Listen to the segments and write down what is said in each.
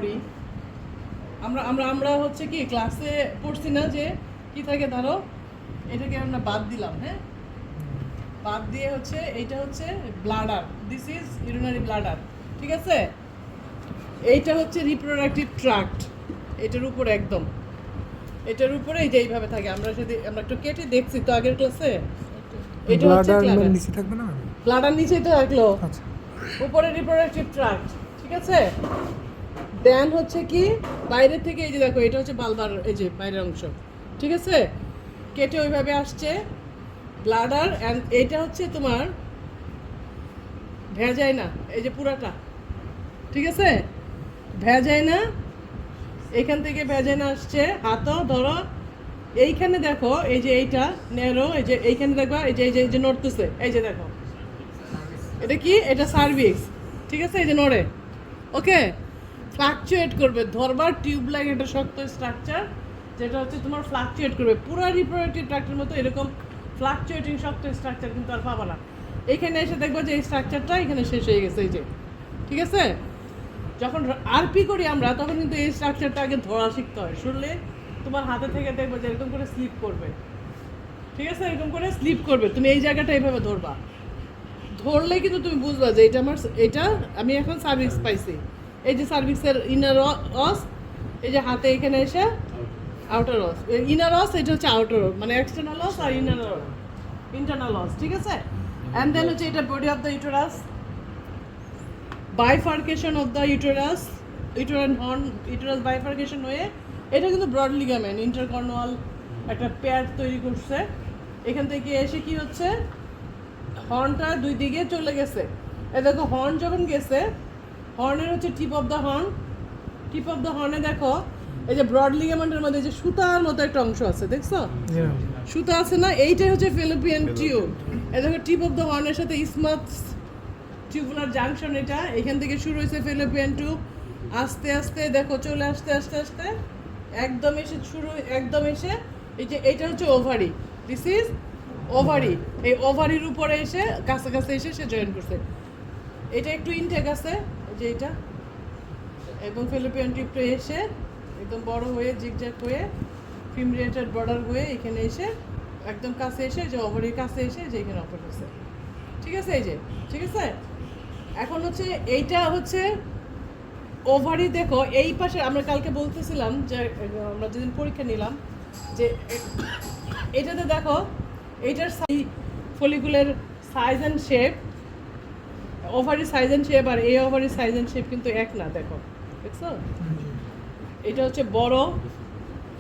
করি আমরা আমরা আমরা হচ্ছে কি ক্লাসে পড়ছি না যে কি থাকে ধরো এটাকে আমরা বাদ দিলাম, হ্যাঁ, বাদ দিয়ে হচ্ছে এইটা হচ্ছে bladder, this is urinary bladder, ঠিক আছে। এইটা হচ্ছে রিপ্রোডাক্টিভ ট্রাক্ট, এটার উপরে একদম এটার উপরে এই যে এইভাবে থাকে। আমরা যদি আমরা একটু কেটে দেখছি তো আগের ক্লাসে, এটা হচ্ছে ব্লাডার, নিচে থাকবে না, ব্লাডার নিচেই তো থাকলো, আচ্ছা উপরে রিপ্রোডাক্টিভ ট্রাক্ট, ঠিক আছে। দেন হচ্ছে কি বাইরে থেকে এই যে দেখো এটা হচ্ছে বালবার, এই যে বাইরের অংশ, ঠিক আছে, কেটে ওইভাবে আসছে ব্লাডার। অ্যান্ড এইটা হচ্ছে তোমার ভ্যাজাইনা, এই যে পুরাটা, ঠিক আছে, ভ্যাজাইনা। এখান থেকে ভ্যাজাইনা আসছে, হাতও ধরো এইখানে দেখো এই যে এইটা নেরো, এই যে এইখানে দেখবা এই যে এই যে নড়তেছে, এই যে দেখো এটা কি, এটা সার্ভিক্স, ঠিক আছে, এই যে নড়ে, ওকে, ফ্লাকচুয়েট করবে, ধরবার টিউব লাইক একটা শক্ত স্ট্রাকচার যেটা হচ্ছে তোমার ফ্লাকচুয়েট করবে, পুরো রিপ্রোডাক্টিভ ট্র্যাক্টের মতো এরকম ফ্লাকচুয়েটিং শক্ত স্ট্রাকচার কিন্তু আর পাবা না। এইখানে এসে দেখবো যে এই স্ট্রাকচারটা এখানে শেষ হয়ে গেছে, এই যে, ঠিক আছে। যখন আরপি করি আমরা তখন কিন্তু এই স্ট্রাকচারটা আগে ধরা শিখতে হয়, শুনলে তোমার হাতে থেকে দেখবো যে এরকম করে স্লিপ করবে, ঠিক আছে, এরকম করে স্লিপ করবে, তুমি এই জায়গাটা এইভাবে ধরবা, ধরলে কিন্তু তুমি বুঝবা যে এটা আমার, এটা আমি এখন সার্ভিক্স পাইছি, এই যে সার্ভিক্সের ইনার অস, এই যে হাতে এখানে এসে আউটার অস, ইনার অস এটা হচ্ছে আউটার, মানে এক্সটার্নাল অস আর ইন্টারনাল অস, ঠিক আছে। অ্যান্ড দেন হচ্ছে এটা body of the uterus, bifurcation of the uterus, uterine horn, uterus bifurcation হয়ে এটা কিন্তু ব্রড লিগামেন্ট ইন্টারকর্নুয়াল একটা পেয়ার তৈরি করছে। এখান থেকে এসে কি হচ্ছে, হর্নটা দুই দিকে চলে গেছে, এ দেখো হর্ন যখন গেছে, হর্নের হচ্ছে tip of the horn, tip of the হর্নে দেখো এই যে ব্রড লিগামেন্টের মধ্যে যে সুতার মতো একটা অংশ আছে, দেখছো সুতা আছে না, এইটাই হচ্ছে ফেলোপিয়ান টিউব। এই দেখো টিপ অফ দ্য হর্নের সাথে স্মার্ট টিউবুলার জাংশন, এটা এখান থেকে শুরু হয়েছে ফেলোপিয়ান টিউব, আস্তে আস্তে দেখো চলে আসতে আস্তে আস্তে একদম এসে শুরু, একদম এসে এই যে এইটা হচ্ছে ওভারি, দিস ইজ ওভারি, এই ওভারির উপরে এসে কাছাকাছি এসে সে জয়েন করছে। এটা একটু ইনটেক আছে যে এটা, এবং ফেলোপিয়ান টিউবটা এসে একদম বড় হয়ে জিগজ্যাগ হয়ে ফিমরিয়েটেড বর্ডার হয়ে এখানে এসে একদম কাছে এসে যে ওভারির কাছে এসে যে এখানে অপারেট হচ্ছে, ঠিক আছে, এই যে, ঠিক আছে। এখন হচ্ছে এইটা হচ্ছে ওভারি, দেখো এই পাশে আমরা কালকে বলতেছিলাম যে আমরা যেদিন পরীক্ষা নিলাম যে এটাতে দেখো এইটার ফলিকুলের size and shape, ovary size and shape আর এই ওভারি সাইজ অ্যান্ড শেপ কিন্তু এক না, দেখো দেখছো, এটা হচ্ছে বড়,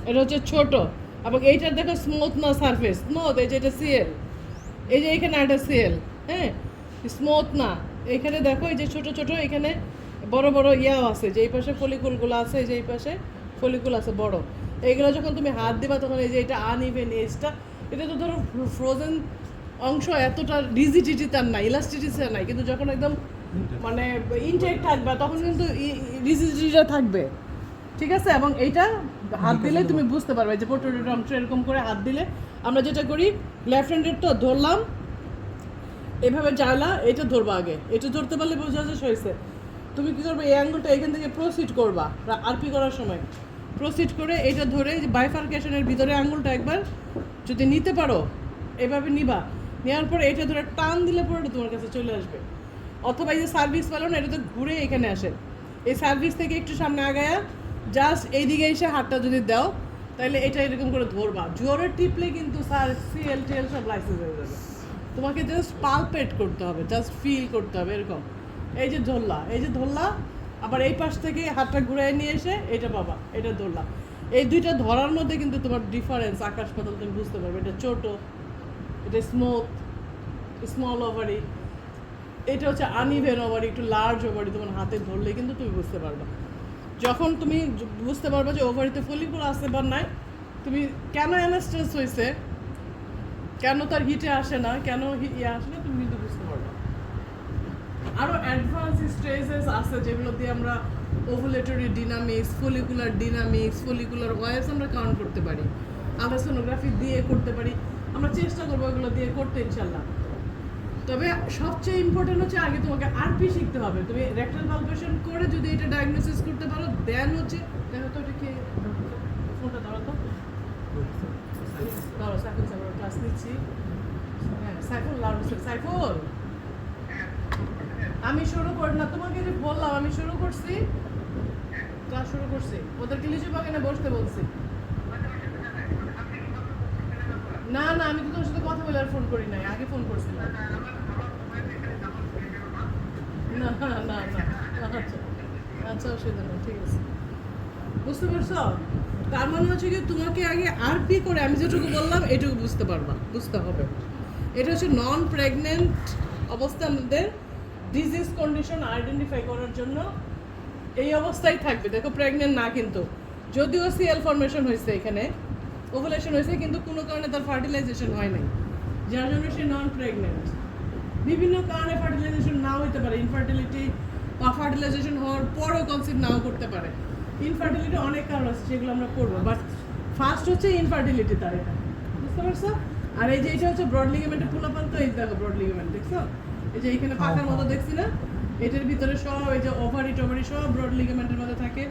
এটা হচ্ছে ছোট, এবং এইটার দেখো স্মুথ না সারফেস, স্মুথ, এই যে এটা সিএল, এই যে এখানে একটা সিএল, হ্যাঁ, স্মুথ না, এখানে দেখো এই যে ছোট ছোট এখানে বড় বড় ইয়াও আছে, যে এই পাশে ফলিকুলগুলো আছে, যে এই পাশে ফলিকুল আছে বড়, এইগুলো যখন তুমি হাত দিবা তখন এই যে এটা আনইভেন এজটা, এটা তো ধরো ফ্রোজেন অংশ, এতটা রিজিডিটি তার নাই, ইলাস্টিটি তার নাই, কিন্তু যখন একদম মানে ইনটেক থাকবে তখন কিন্তু রিজিডিটিটা থাকবে, ঠিক আছে। এবং এইটা হাত দিলে তুমি বুঝতে পারবে যে পোটোরিট অংশ এরকম করে হাত দিলে আমরা যেটা করি, লেফট হ্যান্ডের তো ধরলাম এভাবে জানলা, এটা ধরবা আগে, এটা ধরতে পারলে বোঝা যায় হয়েছে। তুমি কী করবে, এই আঙ্গুলটা এখান থেকে প্রসিড করবা, আরপি করার সময় প্রসিড করে এটা ধরে যে বাইফার্কেশনের ভিতরে আঙ্গুলটা একবার যদি নিতে পারো এভাবে নিবা, নেওয়ার পরে এটা ধরে টান দিলে পরে তোমার কাছে চলে আসবে। অথবা এই যে সার্ভিস পেলো না, এটা তো ঘুরে এখানে আসে, এই সার্ভিস থেকে একটু সামনে আগায়া জাস্ট এইদিকে এসে হাতটা যদি দাও তাহলে এটা এরকম করে ধরবা, জোরে টিপলে কিন্তু সিএল টিএল সব লাইসেন্স হয়ে যাবে। তোমাকে জাস্ট পালপেট করতে হবে, জাস্ট ফিল করতে হবে এরকম, এই যে ধরলা, এই যে ধরলা, আবার এই পাশ থেকে হাতটা ঘুরাই নিয়ে এসে এটা পাবা, এটা ধরলা, এই দুইটা ধরার মধ্যে কিন্তু তোমার ডিফারেন্স আকাশ পাতাল, তুমি বুঝতে পারবে, এটা ছোট, এটা স্মুথ স্মল ওভারি, এটা হচ্ছে আনইভেন ওভারি, একটু লার্জ ওভারি, তোমার হাতে ধরলে কিন্তু তুমি বুঝতে পারবে। যখন তুমি বুঝতে পারবে যে ওভারিতে ফলিকুল আছে বা নাই, তুমি কেন অ্যানাস্টেস হয়েছে, কেন তার হিটে আসে না, কেন ইয়ে আসে না, তুমি কিন্তু বুঝতে পারবে। আরও অ্যাডভান্স স্টেজেস আছে যেগুলো দিয়ে আমরা ওভুলেটরি ডিনামিক্স, ফলিকুলার ওয়েভস আমরা কাউন্ট করতে পারি, আলট্রাসোনোগ্রাফি দিয়ে করতে পারি, আমরা চেষ্টা করবো এগুলো দিয়ে করতে ইনশাল্লাহ। তবে সবচেয়ে ইম্পর্টেন্ট হচ্ছে আগে তোমাকে আরপি শিখতে হবে। তুমি রেকটাল পালপেশন করে যদি এটা ডায়াগনোসিস করতে পারো, দেন হচ্ছে দেখো তো এটা কি ফোনটা ধরো তো, ধরো সাইফুল স্যার ক্লাস নিচ্ছি। হ্যাঁ সাইফুল লাউড সাইফুল, আমি শুরু করি না, তোমাকে যে বললাম আমি শুরু করছি, ক্লাস শুরু করছি, ওদেরকে লিচু বাগানে বসতে বলছি। না না, আমি তো তোমার সাথে কথা বলে আর ফোন করি নাই, আগে ফোন করছিলাম। না না না না, আচ্ছা আচ্ছা, অসুবিধা নেই, ঠিক আছে, বুঝতে পারছো? তার মানে হচ্ছে কি তোমাকে আগে আরপি করে আমি যেটুকু বললাম এটুকু বুঝতে পারবা, বুঝতে হবে। এটা হচ্ছে নন প্রেগনেন্ট অবস্থায় আমাদের ডিজিজ কন্ডিশন আইডেন্টিফাই করার জন্য এই অবস্থায় থাকবে। দেখো প্রেগনেন্ট না, কিন্তু যদিও সিএল ফর্মেশন হয়েছে, এখানে ওভুলেশন হয়েছে, কিন্তু কোনো কারণে তার ফার্টিলাইজেশন হয় নাই, যার জন্য সে নন প্রেগনেন্ট। বিভিন্ন কারণে ফার্টিলাইজেশন নাও হতে পারে, ইনফার্টিলিটি বা ফার্টিলাইজেশন হওয়ার পরেও কনসিভ নাও করতে পারে। ইনফার্টিলিটি অনেক কারণ আছে, সেগুলো আমরা পড়বো, বাট ফার্স্ট হচ্ছে ইনফার্টিলিটি তার, এটা বুঝতে পারছো? আর এই যে এটা হচ্ছে ব্রড লিগামেন্টের ফুলাপান, তো এই দেখো ব্রড লিগামেন্ট দেখছো, এই যে এখানে পাকার মতো দেখছি না, এটার ভিতরে সব এই যে ওভারি টোভারি সব ব্রড লিগামেন্টের মধ্যে থাকে,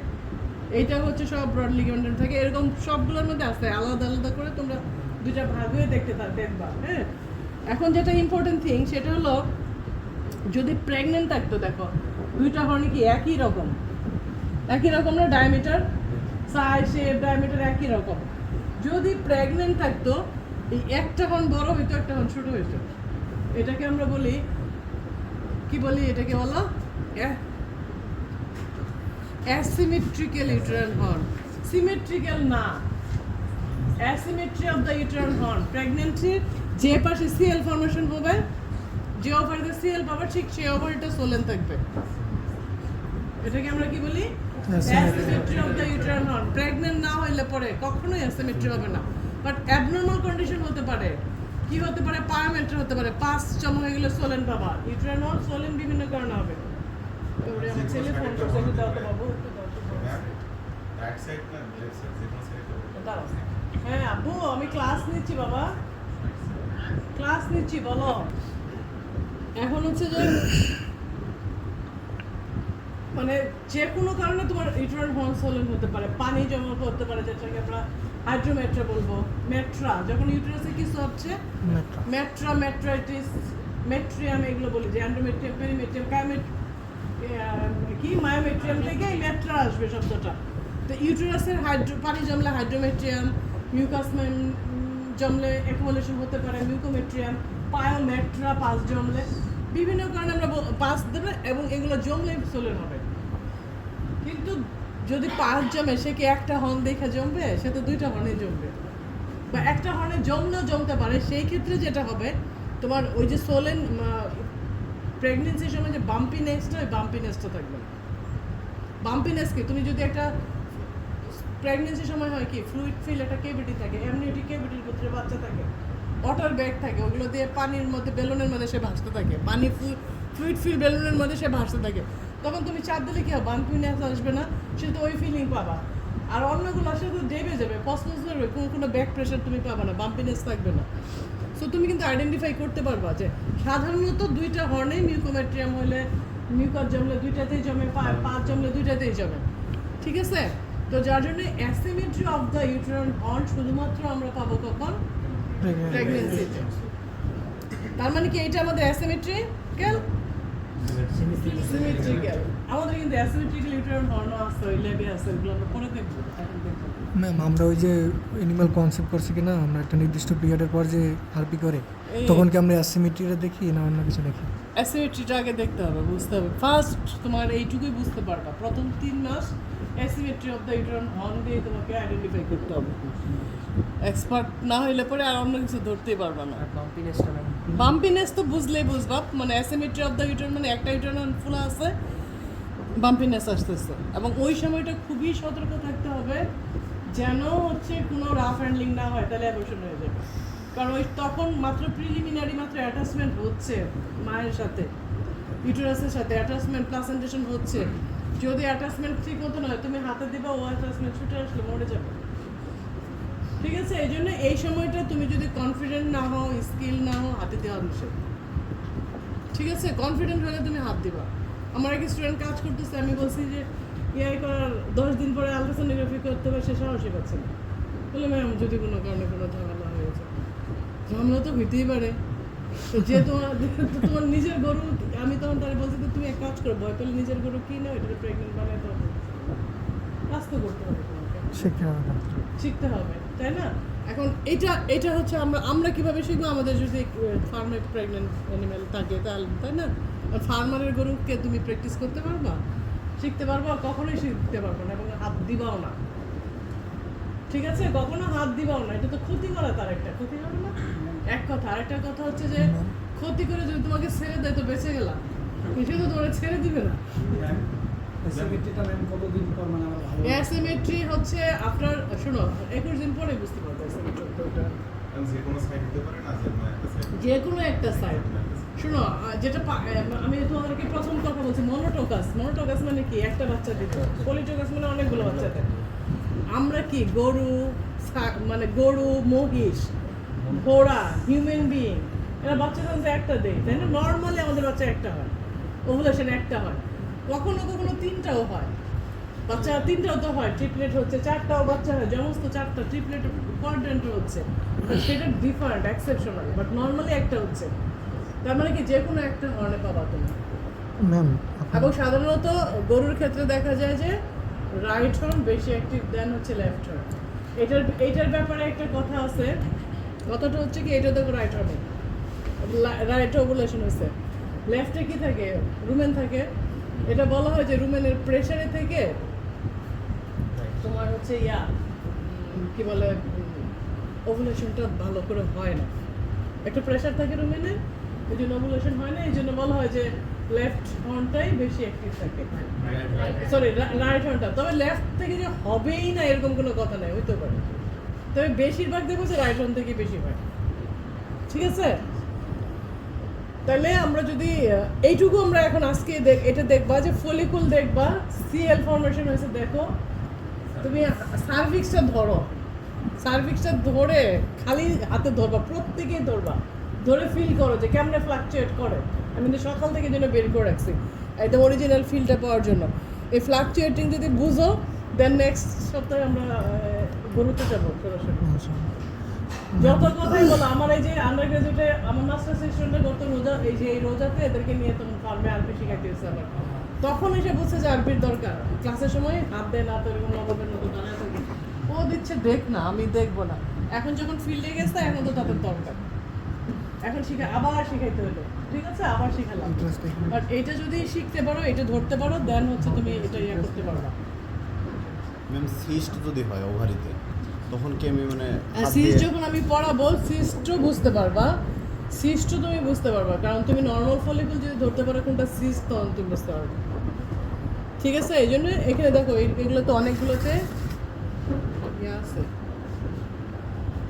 এইটা হচ্ছে সব ব্রড লিগামেন্টের থাকে, এরকম সবগুলোর মধ্যে আছে, আলাদা আলাদা করে তোমরা দুইটা ভাগ হয়ে দেখবা। হ্যাঁ, এখন যেটা ইম্পর্টেন্ট থিং সেটা হলো যদি প্রেগনেন্ট থাকতো, দেখো দুইটা হর্নই কি একই রকম না, ডায়ামিটার সাইজ শেপ ডায়ামিটার একই রকম। যদি প্রেগনেন্ট থাকতো এই একটা হর্ন বড় হইতো, একটা হর্ন ছোট হইতো, এটাকে আমরা বলি কি বলি, এটাকে বলো অ্যাসিমেট্রিক্যাল ইউটেরাইন হর্ন। সিমেট্রিক্যাল না, asymmetry of the uterine horn. প্রেগন্যান্সির যে পাশে সিএল ফর্মেশন হবে, যে ওভারিতে সিএল পাবে, ঠিক সেই ওভারিটা সোলেন থাকবে, এটাকে আমরা কি বলি, asymmetry of the uterine horn. Pregnant না হইলে পরে কখনোই অ্যাসিমেট্রি হবে না, বাট অ্যাবনর্মাল কন্ডিশন হতে পারে। কি হতে পারে, পায়োমেট্রি হতে পারে, পাঁচ জমা হয়ে গেলে সোলেন পাবা, ইউটেরাইন হর্ন সোলেন বিভিন্ন কারণে হবে। ওরে আমার ছেলে ফোন করছে, একটু দাও তো বাবু, একটু দাও তো। হ্যাঁ আব্বু, আমি ক্লাস নিচ্ছি বাবা, ক্লাস নিচ্ছি, বলো। এখন হচ্ছে যে মানে যে কোনো কারণে তোমার ইউটেরাইন হর্ন সোলেন হতে পারে, পানি জমা হতে পারে, যেটাকে আমরা হাইড্রোমেট্রা বলবো। মেট্রা, যখন ইউটেরাসে কিছু হচ্ছে, মেট্রা, মেট্রাইটিস, মেট্রিয়াম, এগুলো বলি, যে অ্যান্ড্রোমেট্রিয়াম, পেরিমেট্রিয়াম, কি মায়োমেট্রিয়াম থেকে মেট্রা আসবে শব্দটা। তো ইউটেরাসের পানি জমলে হাইড্রোমেট্রিয়াম, মিউকাস জমলে অ্যাকুমুলেশন হতে পারে মিউকোমেট্রিয়াম, পায়োমেট্রা পাস জমলে, বিভিন্ন কারণে আমরা পাস দেবে, এবং এগুলো জমলে সোলেন হবে। কিন্তু যদি পাস জমে, সে কি একটা হর্ন দেখে জমবে? সে তো দুইটা হর্নে জমবে, বা একটা হর্নে জমলেও জমতে পারে। সেই ক্ষেত্রে যেটা হবে, তোমার ওই যে সোলেন প্রেগনেন্সির সময় যে বাম্পিনেসটা, ওই বাম্পিনেসটা থাকবে না। বাম্পিনেস কি, তুমি যদি একটা প্রেগনেন্সির সময় হয় কি, ফ্লুইড ফিল একটা কেভিটি থাকে, এমনিওটিক কেভিটির ভিতরে বাচ্চা থাকে, ওয়াটার ব্যাগ থাকে, ওগুলো দিয়ে পানির মধ্যে, বেলুনের মধ্যে সে ভাসতে থাকে, পানি ফ্লুইড ফিল বেলুনের মধ্যে সে ভাসতে থাকে। তখন তুমি চাপ দিলে কি হবে, বাম্পিনেস আসবে না, সে তো ওই ফিলিং পাবা। আর অন্যগুলো আসলে তো দেবে যাবে, পসমোস করবে, কোনো ব্যাক প্রেশার তুমি পাবা না, বাম্পিনেস থাকবে না। সো তুমি কিন্তু আইডেন্টিফাই করতে পারবা যে সাধারণত দুইটা হর্নেই মিউকোমেট্রিয়াম হলে, মিউকাস জমলে দুইটাতেই জমে, পাঁচ জমলে দুইটাতেই জমে, ঠিক আছে? তো যার জন্য asymmetry of the uterine horn শুধুমাত্র আমরা পাবো কখন, প্রেগন্যান্সিতে। তার মানে কি এইটা আমাদের অ্যাসিমেট্রিক্যাল, সিমেট্রিক্যাল। আমাদের কিন্তু অ্যাসিমেট্রিক্যাল ইউটেরাইন হর্নও আছে, ওই ল্যাবে আছে, ওগুলো আমরা পরে দেখবো, এখন দেখবো। ম্যাম আমরা ওই যে অ্যানিমাল কনসেপ্ট করছি কি না, আমরা একটা নির্দিষ্ট পিরিয়ডের পর যে আরপি করে, তখন কি আমরা অ্যাসিমেট্রিটা দেখি না অন্য কিছু দেখি? অ্যাসিমেট্রিটা আগে দেখতে হবে, বুঝতে হবে। ফার্স্ট তোমার এইটুকুই বুঝতে পারবা, প্রথম 3 মাস asymmetry of the uterine horn দিয়ে তোমাকে আইডেন্টিফাই করতে হবে। এক্সপার্ট না হইলে পরে আর অন্য কিছু ধরতেই পারবা না। বাম্পিনেস তো বুঝলেই বুঝবা, মানে অ্যাসিমেট্রি অফ দ্য ইউটেরাইন মানে একটা ইউটেরাইন ফুলা আছে, বাম্পিনেস আসতেছে, এবং ওই সময়টা খুবই সতর্ক থাকতে হবে যেন হচ্ছে কোনো রাফ হ্যান্ডলিং না হয়, তাহলে অ্যাবর্শন হয়ে যাবে। কারণ ওই তখন মাত্র প্রিলিমিনারি, মাত্র অ্যাটাচমেন্ট হচ্ছে মায়ের সাথে, ইউটেরাসের সাথে অ্যাটাচমেন্ট, প্লাসেন্টেশন হচ্ছে। যদি অ্যাটাচমেন্ট ঠিক মতো নয়, তুমি হাতে দিবা, ও অ্যাটাচমেন্ট ছুটে আসলে মরে যাবে, ঠিক আছে? এই জন্য এই সময়টা তুমি যদি কনফিডেন্ট না হও, স্কিল না হও, হাতে দেওয়া নিষেধ। ঠিক আছে, কনফিডেন্ট হলে তুমি হাত দিবা। আমার এক স্টুডেন্ট কাজ করতেছে, আমি বলছি যে ইআই করার 10 দিন পরে আলট্রাসোনোগ্রাফি করতে হবে, সে সাহসই পাচ্ছে না। বলে ম্যাম যদি কোনো কারণে কোনো ঝামেলা হয়েছে, ঝামেলা তো হইতেই পারে। তো যে তোমার নিজের গরু, আমি তখন তারা বলছি যে তুমি এক কাজ করো, ভয় পেলে নিজের গরু কিনে ওইটাকে প্রেগনেন্ট বানাতে হবে, কাজ তো করতে হবে তোমাকে, শিখতে হবে, তাই না? এখন এটা হচ্ছে আমরা কিভাবে শিখবো? আমাদের যদি ফার্মে প্রেগনেন্ট অ্যানিমেল থাকে তাহলে, তাই না? আর ফার্মারের গরুকে তুমি প্র্যাকটিস করতে পারবা, শিখতে পারবা? কখনোই শিখতে পারবো না, এবং হাত দিবাও না, ঠিক আছে? কখনো হাত দিবাও না, এটা তো ক্ষতি করা, তার একটা ক্ষতি হবে না, এক কথা। আর একটা কথা হচ্ছে যে ক্ষতি করে যদি তোমাকে ছেড়ে দেয় তো বেঁচে গেলাম, সে তো তোমাকে ছেড়ে দিবে না। অ্যাসিমেট্রি হচ্ছে আপনার, শোনো, 21 দিন পরে বুঝতে পারবে যে কোনো একটা সাইড। শোনো, যেটা আমি তোমাদেরকে প্রথম কথা বলছি, মনোটোকাস মানে কি? একটা বাচ্চা দিতে। পলিটোকাস মানে অনেকগুলো বাচ্চা দেয়। আমরা কি গরু, মানে গরু, মহিষ, ঘোড়া, হিউম্যান বিইং, এরা বাচ্চা কিন্তু একটা দেয়, তাই না? নর্মালি আমাদের বাচ্চা একটা হয়, ওভুলেশন একটা হয়, কখনো কখনো 3টাও হয় বাচ্চা, 3টাও তো হয়, ট্রিপলেট হচ্ছে, 4টাও বাচ্চা হয়, সমস্ত 4টা ট্রিপলেট কোয়াড্রেন্টও হচ্ছে, সেটা ডিফারেন্ট, এক্সেপশনাল, বাট নর্মালি একটা হচ্ছে। তার মানে কি যে কোনো একটা হর্নে পাবা তুমি। ম্যাম এবং সাধারণত গরুর ক্ষেত্রে দেখা যায় যে রাইট হর্ন বেশি অ্যাক্টিভ দেন হচ্ছে লেফট হর্ন। এইটার ব্যাপারে একটা কথা আছে, কথাটা হচ্ছে কি, এটা দেখো রাইট হর্নে রাইট ওভুলেশন হয়েছে, লেফটে কি থাকে? রুমেন থাকে। এটা বলা হয় যে রুমেনের প্রেশারে থেকে তোমার হচ্ছে কি বলে, ওভুলেশনটা ভালো করে হয় না, একটা প্রেশার থাকে রুমেনে, এই জন্য ওভুলেশন হয় না। এই জন্য বলা হয় যে লেফট হর্নটাই বেশি অ্যাক্টিভ থাকে, সরি রাইট হর্নটা। তবে লেফট থেকে যে হবেই না এরকম কোনো কথা নাই, হইতে পারে, তবে বেশিরভাগ দেখবো যে রাইট হর্ন থেকে বেশি হয়, ঠিক আছে? তাহলে আমরা যদি এইটুকু আমরা এখন আজকে এটা দেখবা যে ফলিকুল দেখবা, সিএল ফর্মেশন হয়েছে, দেখো তুমি সার্ভিক্সটা ধরো, সার্ভিক্সটা ধরে খালি হাতে ধরবা, প্রত্যেকেই ধরবা, ধরে ফিল করো যে কেমনে ফ্লাকচুয়েট করে। আমি তো সকাল থেকে জন্য বের করে রাখছি একদম অরিজিনাল ফিলটা পাওয়ার জন্য। এই ফ্লাকচুয়েটিং যদি বুঝো, দেন নেক্সট সপ্তাহে আমরা গরুতে যাবো সরাসরি। যত কথাই বলো, আমার এই যে আন্ডার গ্রাজুয়েটে আমার মাস্টার্স স্টুডেন্টরা গত রোজা, এই রোজাতে এদেরকে নিয়ে তোমার ফার্মে আরবি শিখাইতে হচ্ছে আমার, তখন এসে বুঝছে যে আরবির দরকার। ক্লাসের সময় হাত দেয় না, তো এরকম নবাবের মতো দাঁড়ায় থাকে, ও দিচ্ছে দেখ না, আমি দেখবো না। এখন যখন ফিল্ডে গেছে, এখন তো তাদের দরকার, এখন আবার শিখাইতে হলো, ঠিক আছে? আবার শিখালাম। বাট এটা যদি শিখতে পারো, এটা ধরতে পারো, দেন হচ্ছে তুমি এটা করতে পারবা। ম্যাম সিস্ট যদি হয় ওভারিতে, তখন কি আমি মানে সিস্ট যখন আমি পড়াবো, সিস্টও বুঝতে পারবা, সিস্টও তুমি বুঝতে পারবা, কারণ তুমি নর্মাল ফলিকুল যদি ধরতে পারো কোনটা সিস্ট, তখন তুমি বুঝতে পারবে, ঠিক আছে? এই জন্য এখানে দেখো, এগুলো তো অনেকগুলোতে আছে,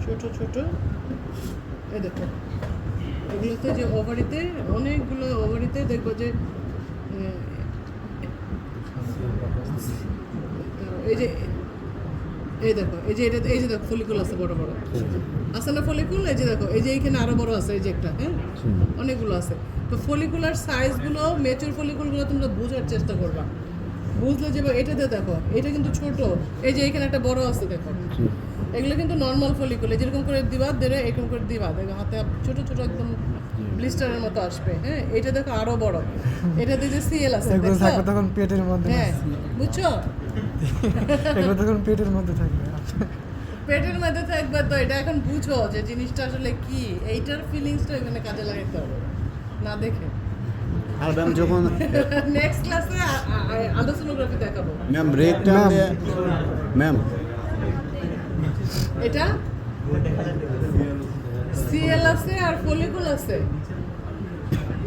ছোট ছোট, এই দেখো এগুলোতে যে ওভারিতে, অনেকগুলো ওভারিতে দেখবো যে এই যে, এই দেখো, এই যে এটা, এই যে দেখো ফলিকুল আছে বড় বড়, আছে না ফলিকুল? এই যে দেখো, এই যে এইখানে আরো বড় আছে, এই যে একটা, হ্যাঁ, অনেকগুলো আছে। তো ফলিকুলার সাইজগুলো, ম্যাচিউর ফলিকুলগুলো তোমরা বোঝার চেষ্টা করবা, বুঝলে যে এটাতে দেখো এটা কিন্তু ছোট, এই যে এখানে একটা বড় আছে দেখো, এগুলো কিন্তু নর্মাল ফলিকুল, যেরকম করে দিবা দেরে, এরকম করে দিবা, দেখো হাতে ছোট ছোট একদম ব্লিস্টারের মতো আসবে, হ্যাঁ। এটা দেখো আরো বড়, এটাতে যে সিএল আছে দেখো, তখন পেটের মধ্যে, হ্যাঁ, বুঝছো? এগুলো তখন পেটের মধ্যে থাকবে, পেটের মধ্যে থাকবে। তো এটা এখন বুঝো যে জিনিসটা আসলে কি, এইটার ফিলিংসটা এখানে কাজে লাগাইতে হবে, না দেখে। আর ম্যাম যখন নেক্সট ক্লাসে আলট্রাসোনোগ্রাফি দেখাবো। ম্যাম ব্রেক টাইমে ম্যাম এটা সিএল আছে আর ফলিকুল আছে,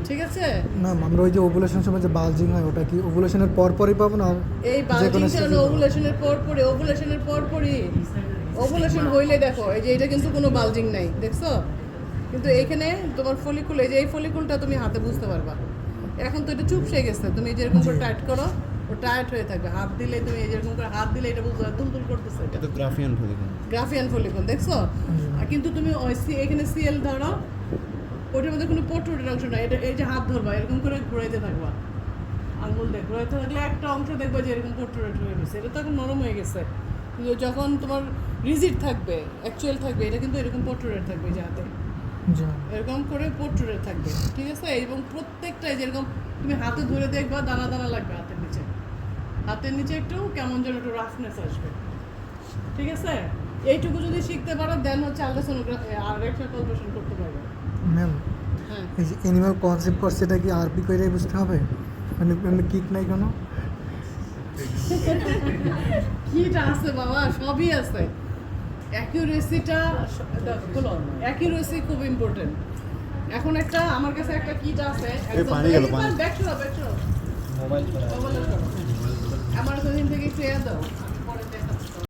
ঠিক আছে? না আমরা ওই যে ওভুলেশন সময় যে বালজিং হয়, ওটা কি ওভুলেশনের পর পরই পাবো না? এই বালজিংটা হলো ওভুলেশনের পরপরই, ওভুলেশনের পরপরই, ওভুলেশন হইলে দেখো এই যে এটা কিন্তু কোনো বালজিং নাই, দেখছো? কিন্তু এইখানে তোমার ফলিকুল, এই যে এই ফলিকুলটা তুমি হাতে বুঝতে পারবা। এখন তো এটা চুপসে গেছে, তুমি যেরকম করে টাইট করো, ও টাইট হয়ে থাকবে, হাত দিলে তুমি যেরকম করে হাত দিলে এটা বুঝতে দুলদুল করতেছে, এটা তো গ্রাফিয়ান ফলিকুল, গ্রাফিয়ান ফলিকুল, দেখছো? আর কিন্তু তুমি এখানে সিএল ধরো, ওটার মধ্যে কোনো পোর্ট্রেটের অংশ নাই, এটা এই যে হাত ধরবা এরকম করে ঘুরাইতে থাকবা, আঙুল দিয়ে ঘুরাইতে থাকলে একটা অংশ দেখবা যে এরকম পোর্ট্রেট হয়ে গেছে। এটা তো এখন নরম হয়ে গেছে, কিন্তু যখন তোমার রিজিড থাকবে, অ্যাকচুয়াল থাকবে, এটা কিন্তু এরকম পোর্ট্রেট থাকবে যে হাতে জি ম্যাম। এরকম করে পোর্ট্রেট থাকবে, ঠিক আছে? এবং প্রত্যেকটাই যেরকম তুমি হাতে ধরে দেখবা দানা দানা লাগবে হাতের নিচে একটু কেমন যেন একটু রাফনেস আসবে, ঠিক আছে? এইটুকু যদি শিখতে পারো দেন হচ্ছে আলট্রাসোনোগ্রাফি আর এক্স-রে পালপেশন করতে পারবে। ম্যাম হ্যাঁ, এই যে অ্যানিমাল কনসেপ্ট করছে এটা কি আরপি করে বুঝতে হবে? মানে এমনি কিট নাই কেন? কিটা আছে বাবা, সবই আছে। অ্যাকিউরেসিটা বলো, অ্যাকিউরেসি খুব ইম্পর্টেন্ট। এখন একটা আমার কাছে একটা কিট আছে, পানি গেল, পানি। ব্যাক সরাও, মোবাইল সরাও। আমার তো দিন থেকে একটু দাও।